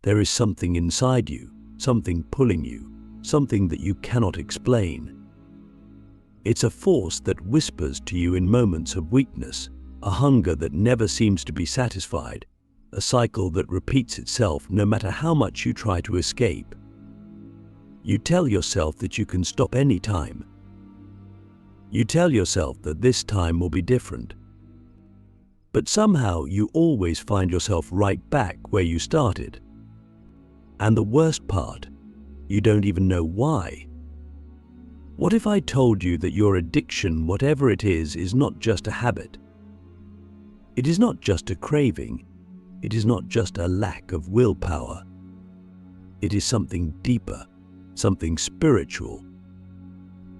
There is something inside you, something pulling you, something that you cannot explain. It's a force that whispers to you in moments of weakness, a hunger that never seems to be satisfied, a cycle that repeats itself no matter how much you try to escape. You tell yourself that you can stop any time. You tell yourself that this time will be different. But somehow you always find yourself right back where you started. And the worst part, you don't even know why. What if I told you that your addiction, whatever it is not just a habit? It is not just a craving. It is not just a lack of willpower. It is something deeper, something spiritual.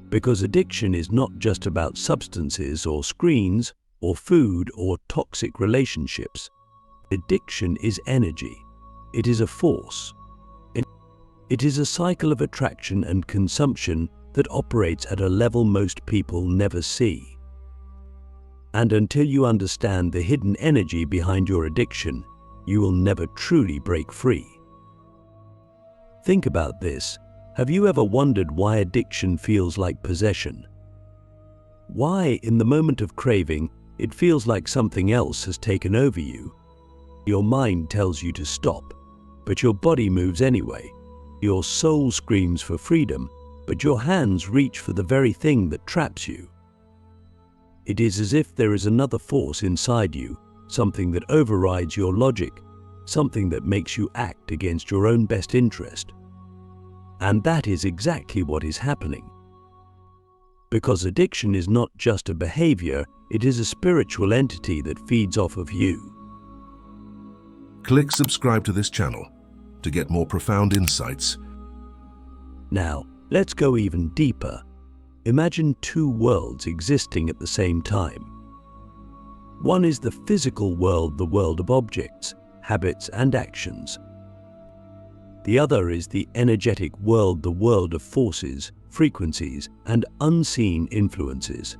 Because addiction is not just about substances or screens or food or toxic relationships. Addiction is energy. It is a force. It is a cycle of attraction and consumption that operates at a level most people never see. And until you understand the hidden energy behind your addiction, you will never truly break free. Think about this. Have you ever wondered why addiction feels like possession? Why, in the moment of craving, it feels like something else has taken over you? Your mind tells you to stop, but your body moves anyway. Your soul screams for freedom, but your hands reach for the very thing that traps you. It is as if there is another force inside you, something that overrides your logic, something that makes you act against your own best interest. And that is exactly what is happening. Because addiction is not just a behavior, it is a spiritual entity that feeds off of you. Click subscribe to this channel to get more profound insights. Now, let's go even deeper. Imagine two worlds existing at the same time. One is the physical world, the world of objects, habits, and actions. The other is the energetic world, the world of forces, frequencies, and unseen influences.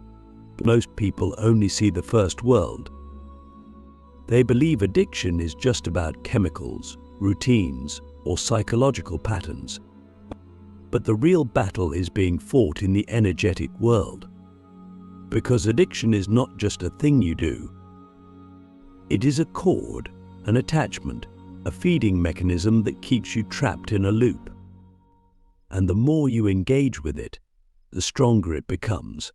Most people only see the first world. They believe addiction is just about chemicals, routines, or psychological patterns. But the real battle is being fought in the energetic world. Because addiction is not just a thing you do. It is a cord, an attachment, a feeding mechanism that keeps you trapped in a loop. And the more you engage with it, the stronger it becomes.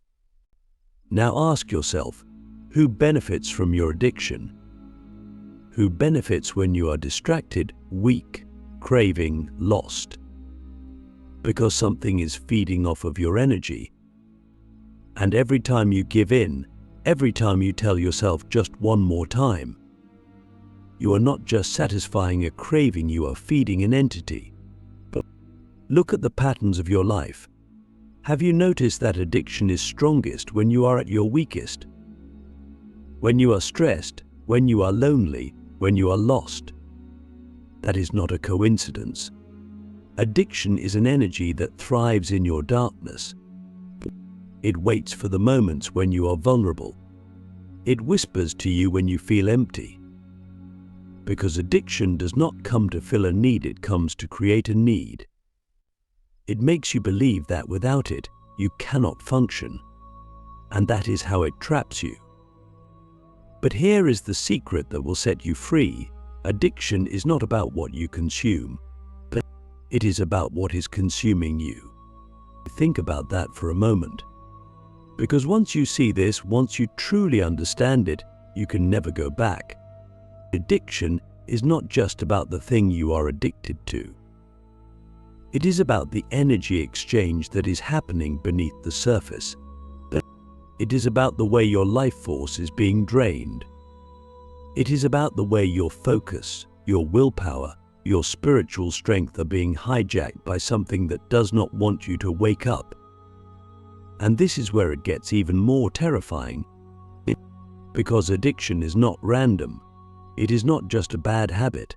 Now ask yourself, who benefits from your addiction? Who benefits when you are distracted, weak, craving, lost? Because something is feeding off of your energy. And every time you give in, every time you tell yourself just one more time, you are not just satisfying a craving, you are feeding an entity. But look at the patterns of your life. Have you noticed that addiction is strongest when you are at your weakest? When you are stressed, when you are lonely, when you are lost? That is not a coincidence. Addiction is an energy that thrives in your darkness. It waits for the moments when you are vulnerable. It whispers to you when you feel empty. Because addiction does not come to fill a need, it comes to create a need. It makes you believe that without it, you cannot function. And that is how it traps you. But here is the secret that will set you free. Addiction is not about what you consume, but it is about what is consuming you. Think about that for a moment. Because once you see this, once you truly understand it, you can never go back. Addiction is not just about the thing you are addicted to. It is about the energy exchange that is happening beneath the surface. It is about the way your life force is being drained. It is about the way your focus, your willpower, your spiritual strength are being hijacked by something that does not want you to wake up. And this is where it gets even more terrifying. Because addiction is not random. It is not just a bad habit.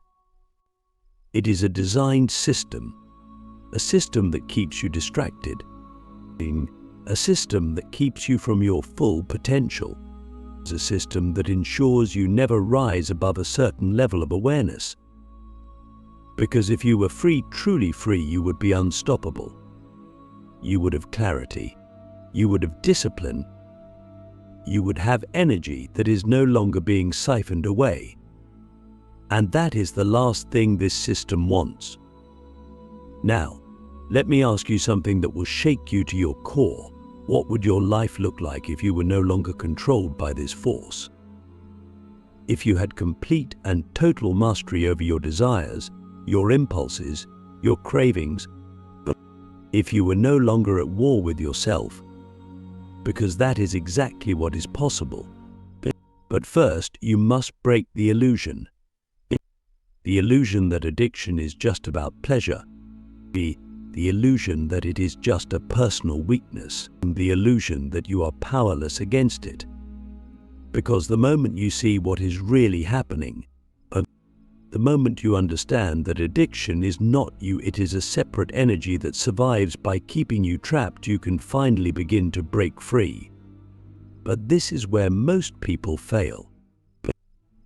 It is a designed system. A system that keeps you distracted. A system that keeps you from your full potential. It's a system that ensures you never rise above a certain level of awareness. Because if you were free, truly free, you would be unstoppable. You would have clarity. You would have discipline. You would have energy that is no longer being siphoned away. And that is the last thing this system wants. Now, let me ask you something that will shake you to your core. What would your life look like if you were no longer controlled by this force? If you had complete and total mastery over your desires, your impulses, your cravings, if you were no longer at war with yourself, because that is exactly what is possible. But first, you must break the illusion. The illusion that addiction is just about pleasure. The illusion that it is just a personal weakness. The illusion that you are powerless against it. Because the moment you see what is really happening, the moment you understand that addiction is not you, it is a separate energy that survives by keeping you trapped, you can finally begin to break free. But this is where most people fail.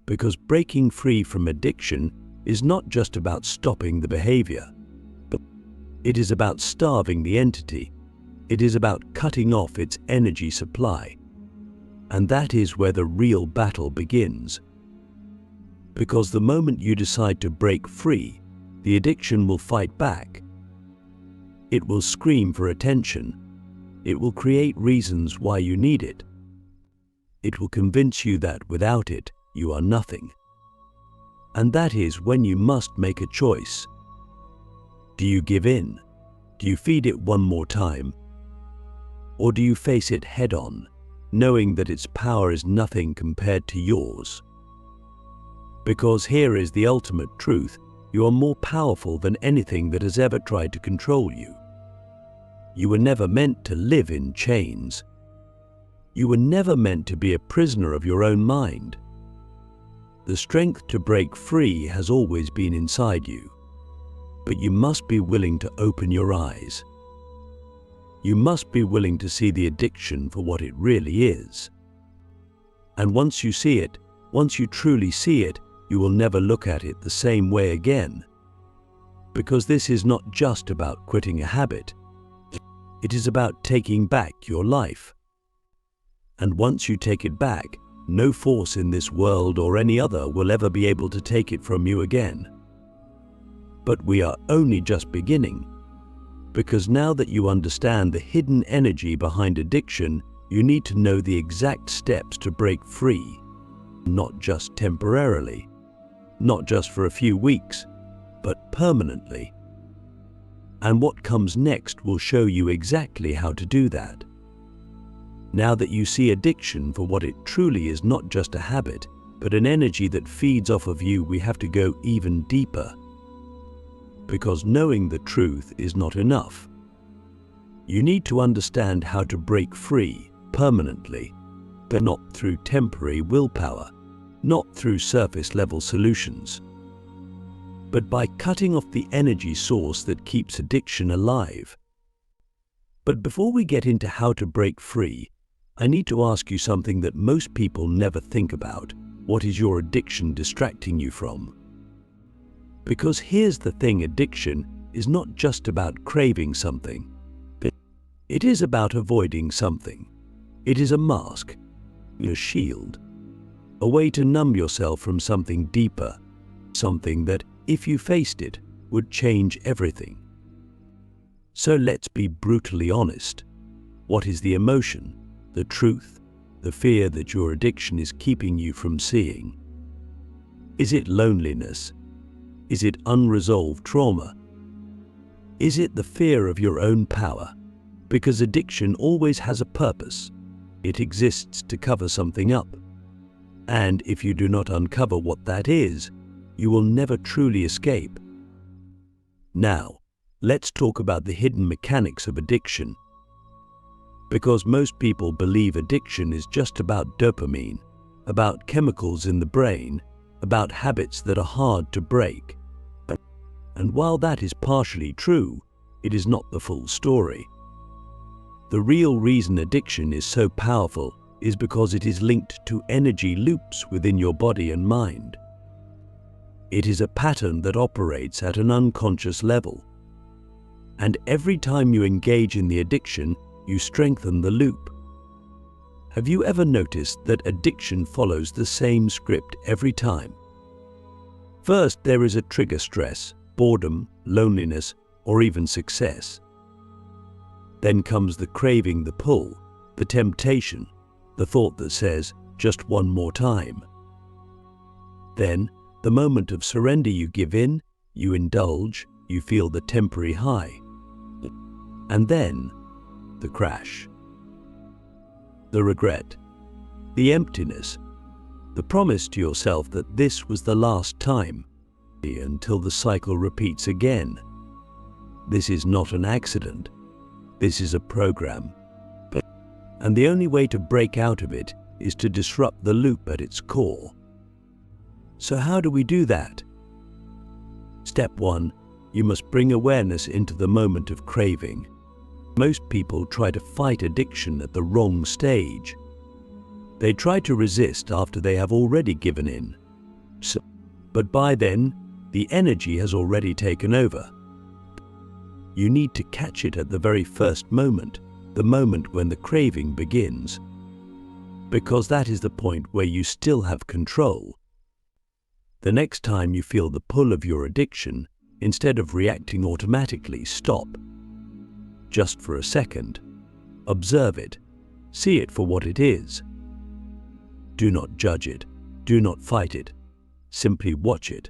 Because breaking free from addiction is not just about stopping the behavior. It is about starving the entity. It is about cutting off its energy supply. And that is where the real battle begins. Because the moment you decide to break free, the addiction will fight back. It will scream for attention. It will create reasons why you need it. It will convince you that without it, you are nothing. And that is when you must make a choice. Do you give in? Do you feed it one more time? Or do you face it head-on, knowing that its power is nothing compared to yours? Because here is the ultimate truth: you are more powerful than anything that has ever tried to control you. You were never meant to live in chains. You were never meant to be a prisoner of your own mind. The strength to break free has always been inside you. But you must be willing to open your eyes. You must be willing to see the addiction for what it really is. And once you see it, once you truly see it, you will never look at it the same way again. Because this is not just about quitting a habit. It is about taking back your life. And once you take it back, no force in this world or any other will ever be able to take it from you again. But we are only just beginning. Because now that you understand the hidden energy behind addiction, you need to know the exact steps to break free. Not just temporarily, not just for a few weeks, but permanently. And what comes next will show you exactly how to do that. Now that you see addiction for what it truly is, not just a habit, but an energy that feeds off of you, we have to go even deeper. Because knowing the truth is not enough. You need to understand how to break free permanently, but not through temporary willpower, not through surface-level solutions, but by cutting off the energy source that keeps addiction alive. But before we get into how to break free, I need to ask you something that most people never think about. What is your addiction distracting you from? Because here's the thing: addiction is not just about craving something. It is about avoiding something. It is a mask, a shield, a way to numb yourself from something deeper, something that, if you faced it, would change everything. So let's be brutally honest. What is the emotion, the truth, the fear that your addiction is keeping you from seeing? Is it loneliness? Is it unresolved trauma? Is it the fear of your own power? Because addiction always has a purpose. It exists to cover something up. And if you do not uncover what that is, you will never truly escape. Now, let's talk about the hidden mechanics of addiction. Because most people believe addiction is just about dopamine, about chemicals in the brain, about habits that are hard to break. And while that is partially true, it is not the full story. The real reason addiction is so powerful is because it is linked to energy loops within your body and mind. It is a pattern that operates at an unconscious level. And every time you engage in the addiction, you strengthen the loop. Have you ever noticed that addiction follows the same script every time? First, there is a trigger: stress, boredom, loneliness, or even success. Then comes the craving, the pull, the temptation, the thought that says, just one more time. Then, the moment of surrender, you give in, you indulge, you feel the temporary high. And then, the crash. The regret, the emptiness, the promise to yourself that this was the last time, until the cycle repeats again. This is not an accident. This is a program. And the only way to break out of it is to disrupt the loop at its core. So how do we do that? Step 1. You must bring awareness into the moment of craving. Most people try to fight addiction at the wrong stage. They try to resist after they have already given in. But by then, the energy has already taken over. You need to catch it at the very first moment, the moment when the craving begins. Because that is the point where you still have control. The next time you feel the pull of your addiction, instead of reacting automatically, stop. Just for a second. Observe it. See it for what it is. Do not judge it. Do not fight it. Simply watch it.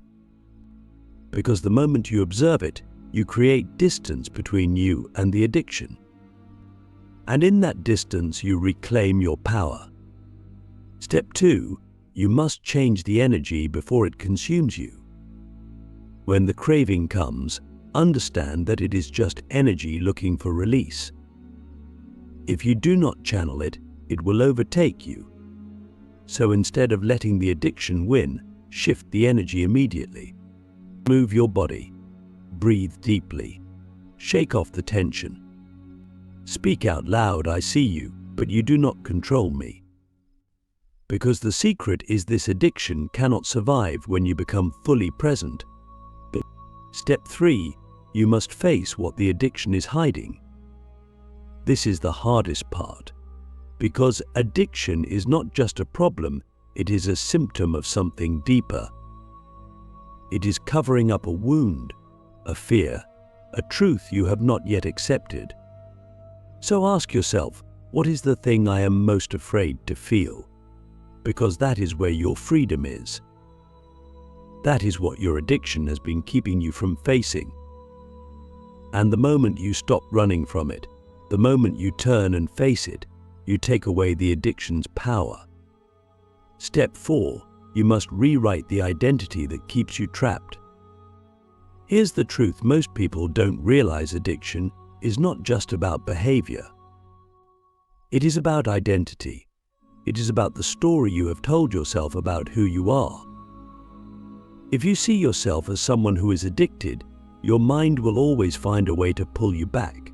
Because the moment you observe it, you create distance between you and the addiction. And in that distance, you reclaim your power. Step 2. You must change the energy before it consumes you. When the craving comes, understand that it is just energy looking for release. If you do not channel it, it will overtake you. So instead of letting the addiction win, shift the energy immediately. Move your body. Breathe deeply. Shake off the tension. Speak out loud, I see you, but you do not control me. Because the secret is this: addiction cannot survive when you become fully present. Step 3. You must face what the addiction is hiding. This is the hardest part, because addiction is not just a problem, it is a symptom of something deeper. It is covering up a wound, a fear, a truth you have not yet accepted. So ask yourself, what is the thing I am most afraid to feel? Because that is where your freedom is. That is what your addiction has been keeping you from facing. And the moment you stop running from it, the moment you turn and face it, you take away the addiction's power. Step 4. You must rewrite the identity that keeps you trapped. Here's the truth: most people don't realize addiction is not just about behavior. It is about identity. It is about the story you have told yourself about who you are. If you see yourself as someone who is addicted, your mind will always find a way to pull you back.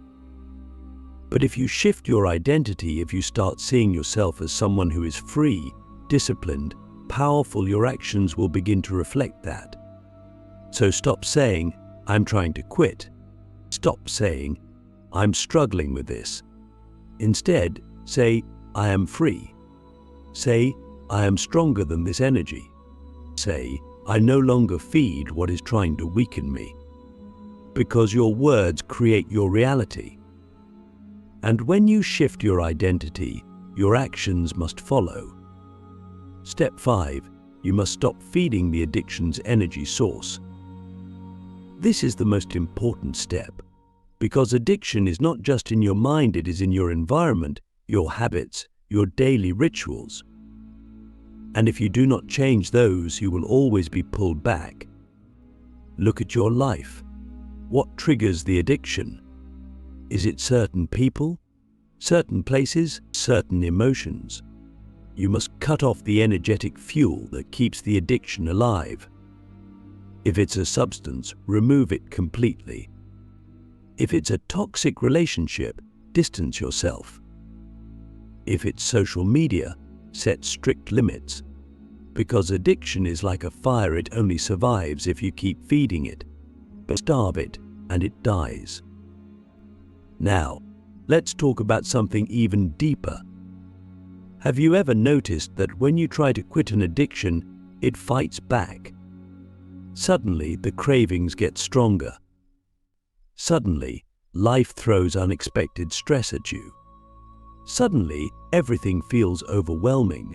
But if you shift your identity, if you start seeing yourself as someone who is free, disciplined, powerful, your actions will begin to reflect that. So stop saying, I'm trying to quit. Stop saying, I'm struggling with this. Instead, say, I am free. Say, I am stronger than this energy. Say, I no longer feed what is trying to weaken me. Because your words create your reality. And when you shift your identity, your actions must follow. Step 5. You must stop feeding the addiction's energy source. This is the most important step, because addiction is not just in your mind, it is in your environment, your habits, your daily rituals. And if you do not change those, you will always be pulled back. Look at your life. What triggers the addiction? Is it certain people, certain places, certain emotions? You must cut off the energetic fuel that keeps the addiction alive. If it's a substance, remove it completely. If it's a toxic relationship, distance yourself. If it's social media, set strict limits. Because addiction is like a fire, it only survives if you keep feeding it. But starve it, and it dies. Now, let's talk about something even deeper. Have you ever noticed that when you try to quit an addiction, it fights back? Suddenly, the cravings get stronger. Suddenly, life throws unexpected stress at you. Suddenly, everything feels overwhelming.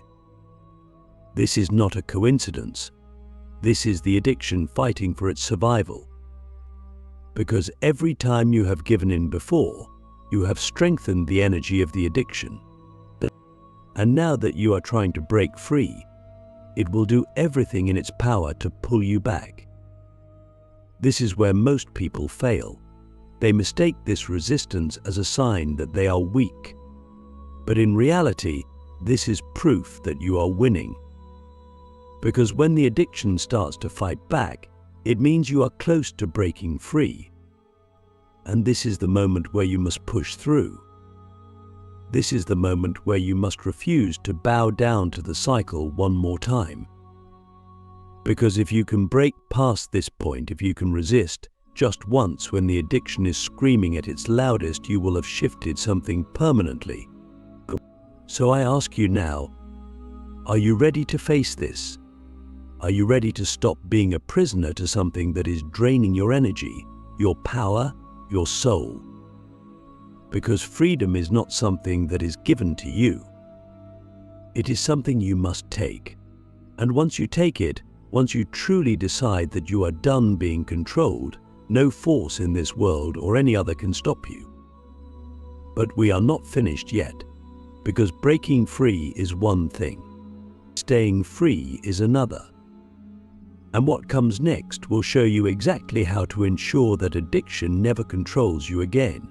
This is not a coincidence. This is the addiction fighting for its survival. Because every time you have given in before, you have strengthened the energy of the addiction. And now that you are trying to break free, it will do everything in its power to pull you back. This is where most people fail. They mistake this resistance as a sign that they are weak. But in reality, this is proof that you are winning. Because when the addiction starts to fight back, it means you are close to breaking free. And this is the moment where you must push through. This is the moment where you must refuse to bow down to the cycle one more time. Because if you can break past this point, if you can resist just once when the addiction is screaming at its loudest, you will have shifted something permanently. So I ask you now, are you ready to face this? Are you ready to stop being a prisoner to something that is draining your energy, your power, your soul? Because freedom is not something that is given to you. It is something you must take. And once you take it, once you truly decide that you are done being controlled, no force in this world or any other can stop you. But we are not finished yet, because breaking free is one thing. Staying free is another. And what comes next will show you exactly how to ensure that addiction never controls you again.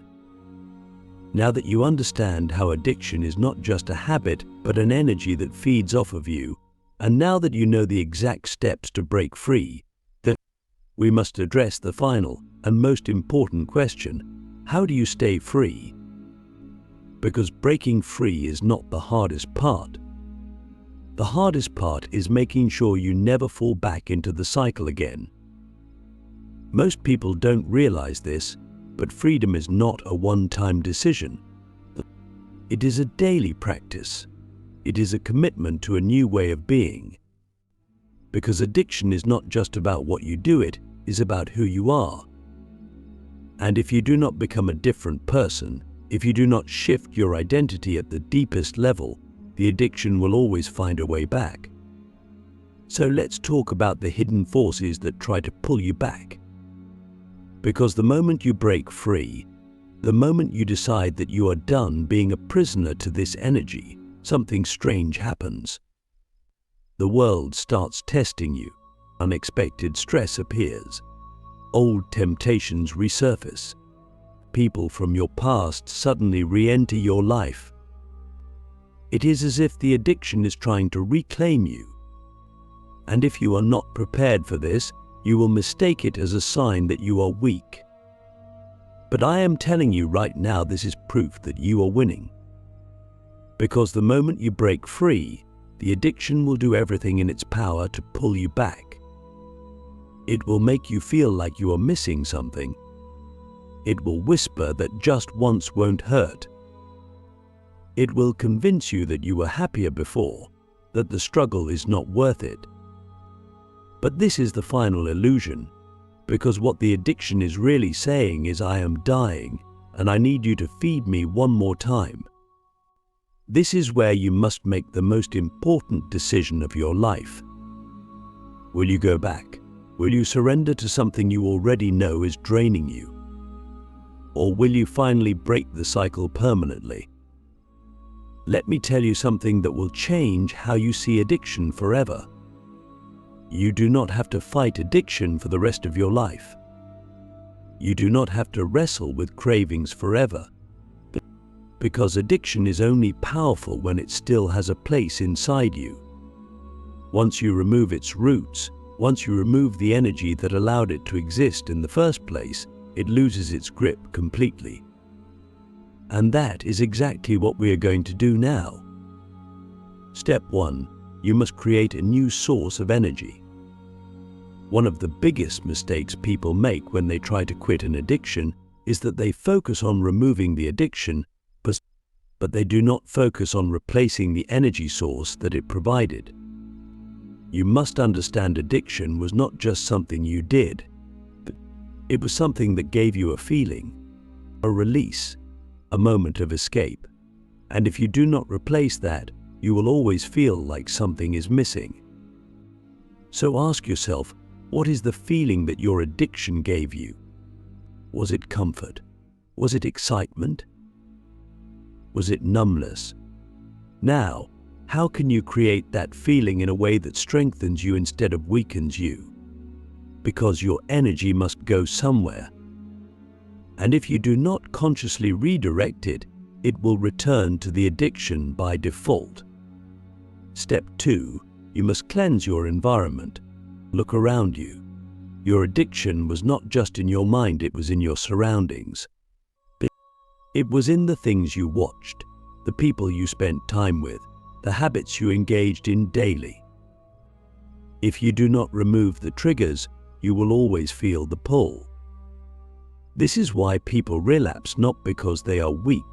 Now that you understand how addiction is not just a habit, but an energy that feeds off of you, and now that you know the exact steps to break free, then we must address the final and most important question: how do you stay free? Because breaking free is not the hardest part. The hardest part is making sure you never fall back into the cycle again. Most people don't realize this, but freedom is not a one-time decision. It is a daily practice. It is a commitment to a new way of being. Because addiction is not just about what you do, it is about who you are. And if you do not become a different person, if you do not shift your identity at the deepest level, the addiction will always find a way back. So let's talk about the hidden forces that try to pull you back. Because the moment you break free, the moment you decide that you are done being a prisoner to this energy, something strange happens. The world starts testing you. Unexpected stress appears. Old temptations resurface. People from your past suddenly re-enter your life. It is as if the addiction is trying to reclaim you. And if you are not prepared for this, you will mistake it as a sign that you are weak. But I am telling you right now, this is proof that you are winning. Because the moment you break free, the addiction will do everything in its power to pull you back. It will make you feel like you are missing something. It will whisper that just once won't hurt. It will convince you that you were happier before, that the struggle is not worth it. But this is the final illusion, because what the addiction is really saying is, I am dying, and I need you to feed me one more time. This is where you must make the most important decision of your life. Will you go back? Will you surrender to something you already know is draining you? Or will you finally break the cycle permanently? Let me tell you something that will change how you see addiction forever. You do not have to fight addiction for the rest of your life. You do not have to wrestle with cravings forever. Because addiction is only powerful when it still has a place inside you. Once you remove its roots, once you remove the energy that allowed it to exist in the first place, it loses its grip completely. And that is exactly what we are going to do now. Step 1. you must create a new source of energy. One of the biggest mistakes people make when they try to quit an addiction is that they focus on removing the addiction, but they do not focus on replacing the energy source that it provided. You must understand addiction was not just something you did, but it was something that gave you a feeling, a release, a moment of escape. And if you do not replace that, you will always feel like something is missing. So ask yourself, what is the feeling that your addiction gave you? Was it comfort? Was it excitement? Was it numbness? Now, how can you create that feeling in a way that strengthens you instead of weakens you? Because your energy must go somewhere. And if you do not consciously redirect it, it will return to the addiction by default. Step 2. You must cleanse your environment. Look around you. Your addiction was not just in your mind, it was in your surroundings. It was in the things you watched, the people you spent time with, the habits you engaged in daily. If you do not remove the triggers, you will always feel the pull. This is why people relapse, not because they are weak,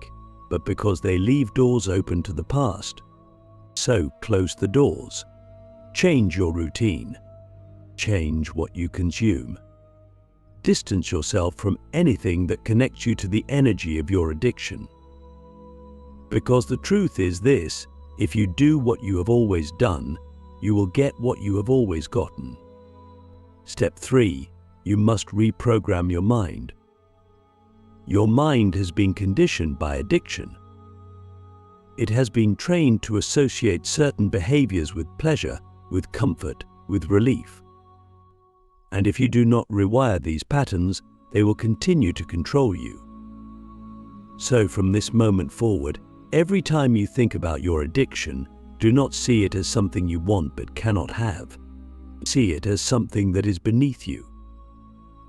but because they leave doors open to the past. So close the doors. Change your routine. Change what you consume. Distance yourself from anything that connects you to the energy of your addiction. Because the truth is this, if you do what you have always done, you will get what you have always gotten. Step 3. You must reprogram your mind. Your mind has been conditioned by addiction. It has been trained to associate certain behaviors with pleasure, with comfort, with relief. And if you do not rewire these patterns, they will continue to control you. So from this moment forward, every time you think about your addiction, do not see it as something you want but cannot have. See it as something that is beneath you.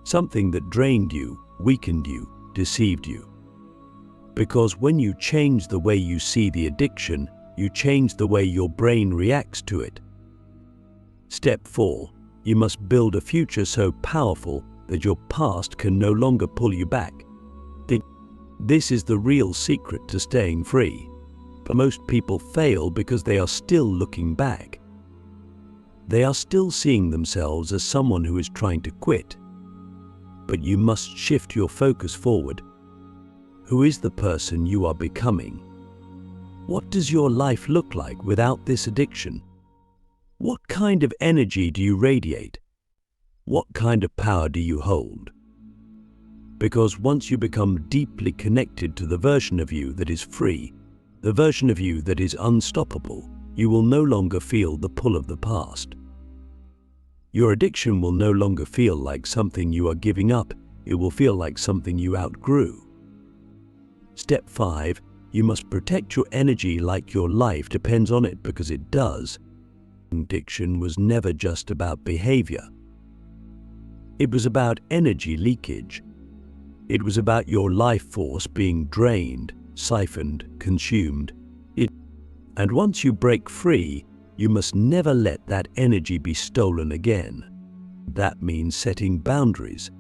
Something that drained you, weakened you, deceived you. Because when you change the way you see the addiction, you change the way your brain reacts to it. Step 4. You must build a future so powerful that your past can no longer pull you back. This is the real secret to staying free. But most people fail because they are still looking back. They are still seeing themselves as someone who is trying to quit. But you must shift your focus forward. Who is the person you are becoming? What does your life look like without this addiction? What kind of energy do you radiate? What kind of power do you hold? Because once you become deeply connected to the version of you that is free, the version of you that is unstoppable, you will no longer feel the pull of the past. Your addiction will no longer feel like something you are giving up, it will feel like something you outgrew. Step 5. You must protect your energy like your life depends on it, because it does. Addiction was never just about behavior. It was about energy leakage. It was about your life force being drained, siphoned, consumed. And once you break free, you must never let that energy be stolen again. That means setting boundaries.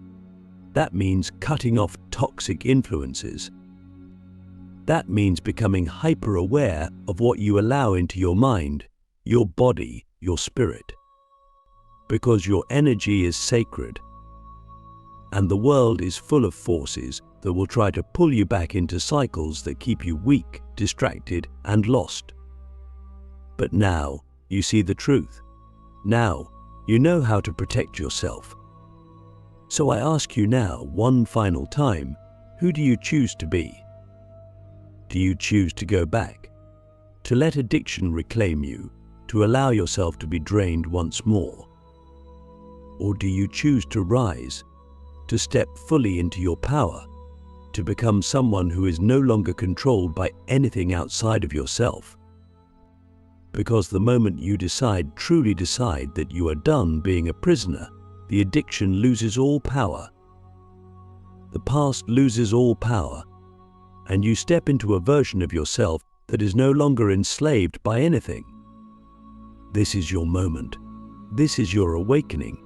That means cutting off toxic influences. That means becoming hyper-aware of what you allow into your mind, your body, your spirit. Because your energy is sacred. And the world is full of forces that will try to pull you back into cycles that keep you weak, distracted, and lost. But now you see the truth. Now you know how to protect yourself. So I ask you now, one final time, who do you choose to be? Do you choose to go back? To let addiction reclaim you? To allow yourself to be drained once more? Or do you choose to rise? To step fully into your power? To become someone who is no longer controlled by anything outside of yourself? Because the moment you truly decide that you are done being a prisoner, the addiction loses all power. The past loses all power, and you step into a version of yourself that is no longer enslaved by anything. This is your moment. This is your awakening.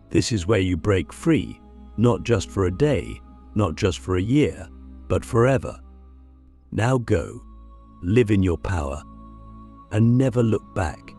This is where you break free, not just for a day, not just for a year, but forever. Now go, live in your power, and never look back.